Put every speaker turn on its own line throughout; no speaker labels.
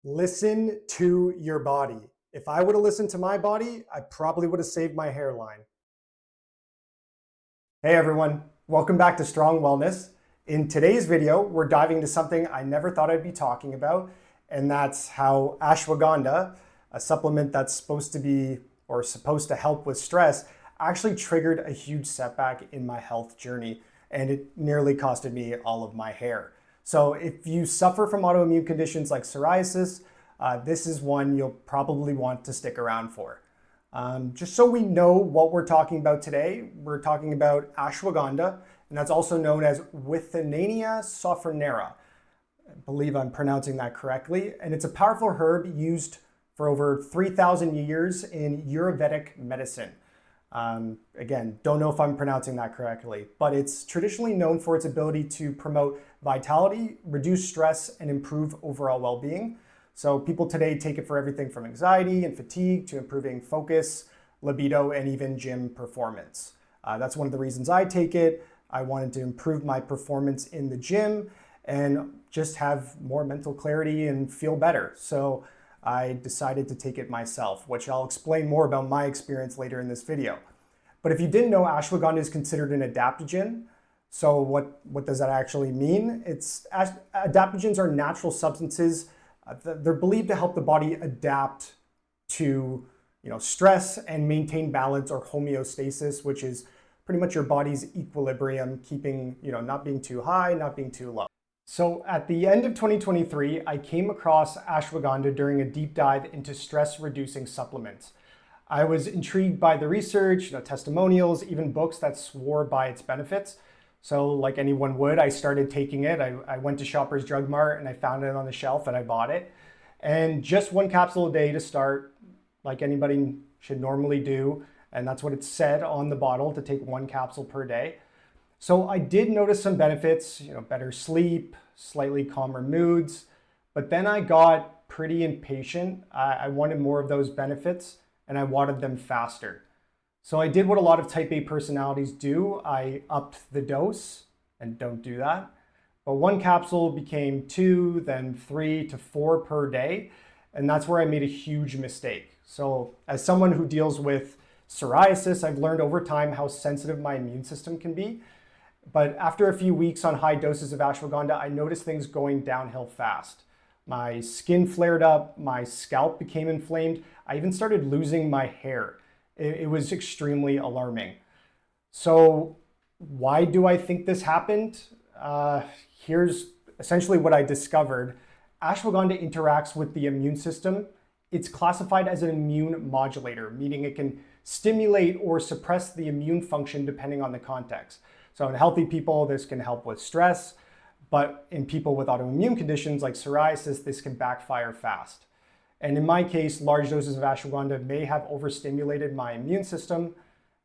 Listen to your body. If I would have listened to my body, I probably would have saved my hairline. Hey everyone, welcome back to Strong Wellness. In today's video, we're diving into something I never thought I'd be talking about, and that's how ashwagandha, a supplement that's supposed to help with stress, actually triggered a huge setback in my health journey, and it nearly costed me all of my hair. So if you suffer from autoimmune conditions like psoriasis, this is one you'll probably want to stick around for. Just so we know what we're talking about today, we're talking about ashwagandha, and that's also known as Withanania sophroniera. I believe I'm pronouncing that correctly. And it's a powerful herb used for over 3,000 years in Ayurvedic medicine. Again, don't know if I'm pronouncing that correctly, but it's traditionally known for its ability to promote vitality, reduce stress, and improve overall well-being. So people today take it for everything from anxiety and fatigue to improving focus, libido, and even gym performance. That's one of the reasons I take it. I wanted to improve my performance in the gym and just have more mental clarity and feel better. So I decided to take it myself, which I'll explain more about my experience later in this video. But if you didn't know, ashwagandha is considered an adaptogen. So what does that actually mean? Adaptogens are natural substances. They're believed to help the body adapt to stress and maintain balance or homeostasis, which is pretty much your body's equilibrium, keeping, not being too high, not being too low. So at the end of 2023, I came across ashwagandha during a deep dive into stress-reducing supplements. I was intrigued by the research, testimonials, even books that swore by its benefits. So like anyone would, I started taking it. I went to Shoppers Drug Mart and I found it on the shelf and I bought it. And just one capsule a day to start, like anybody should normally do. And that's what it said on the bottle, to take one capsule per day. So I did notice some benefits, better sleep, slightly calmer moods, but then I got pretty impatient. I wanted more of those benefits and I wanted them faster. So I did what a lot of type A personalities do. I upped the dose, and don't do that. But one capsule became 2, then 3 to 4 per day. And that's where I made a huge mistake. So as someone who deals with psoriasis, I've learned over time how sensitive my immune system can be. But after a few weeks on high doses of ashwagandha, I noticed things going downhill fast. My skin flared up, my scalp became inflamed. I even started losing my hair. It was extremely alarming. So why do I think this happened? Here's essentially what I discovered. Ashwagandha interacts with the immune system. It's classified as an immune modulator, meaning it can stimulate or suppress the immune function depending on the context. So in healthy people, this can help with stress, but in people with autoimmune conditions like psoriasis, this can backfire fast. And in my case, large doses of ashwagandha may have overstimulated my immune system,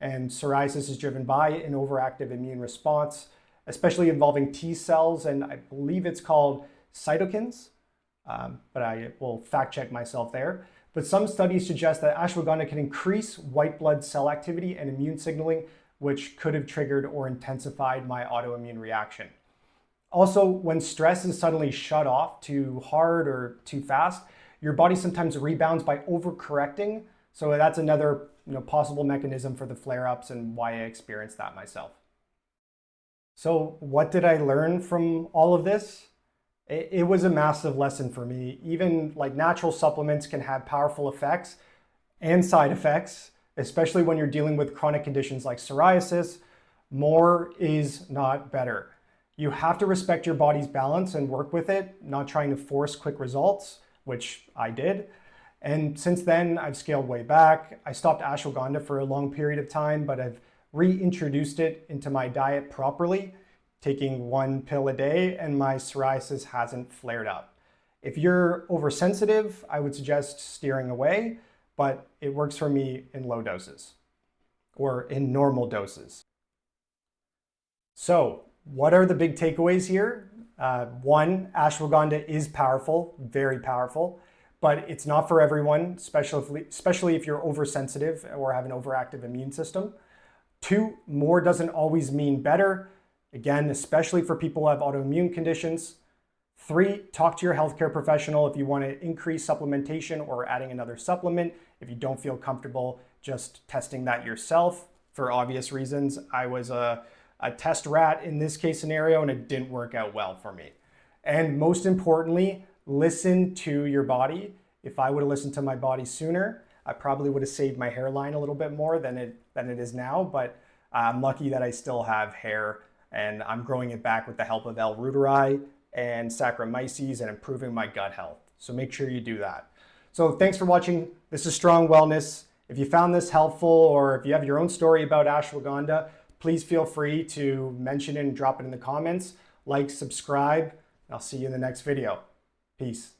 and psoriasis is driven by an overactive immune response, especially involving T cells, and I believe it's called cytokines, but I will fact check myself there. But some studies suggest that ashwagandha can increase white blood cell activity and immune signaling, which could have triggered or intensified my autoimmune reaction. Also, when stress is suddenly shut off too hard or too fast, your body sometimes rebounds by overcorrecting. So that's another possible mechanism for the flare-ups and why I experienced that myself. So what did I learn from all of this? It was a massive lesson for me. Even like natural supplements can have powerful effects and side effects, especially when you're dealing with chronic conditions like psoriasis. More is not better. You have to respect your body's balance and work with it, not trying to force quick results, which I did. And since then, I've scaled way back. I stopped ashwagandha for a long period of time, but I've reintroduced it into my diet properly, taking one pill a day, and my psoriasis hasn't flared up. If you're oversensitive, I would suggest steering away, but it works for me in low doses or in normal doses. So what are the big takeaways here? One, ashwagandha is powerful, very powerful, but it's not for everyone, especially if you're oversensitive or have an overactive immune system. Two, more doesn't always mean better. Again, especially for people who have autoimmune conditions. 3, talk to your healthcare professional if you want to increase supplementation or adding another supplement. If you don't feel comfortable just testing that yourself for obvious reasons. I was a test rat in this case scenario and it didn't work out well for me. And most importantly, listen to your body. If I would have listened to my body sooner, I probably would have saved my hairline a little bit more than it is now, but I'm lucky that I still have hair and I'm growing it back with the help of L-reuteri and Saccharomyces and improving my gut health. So make sure you do that. So thanks for watching. This is Strong Wellness. If you found this helpful or if you have your own story about ashwagandha, please feel free to mention it and drop it in the comments. Like, subscribe, and I'll see you in the next video. Peace.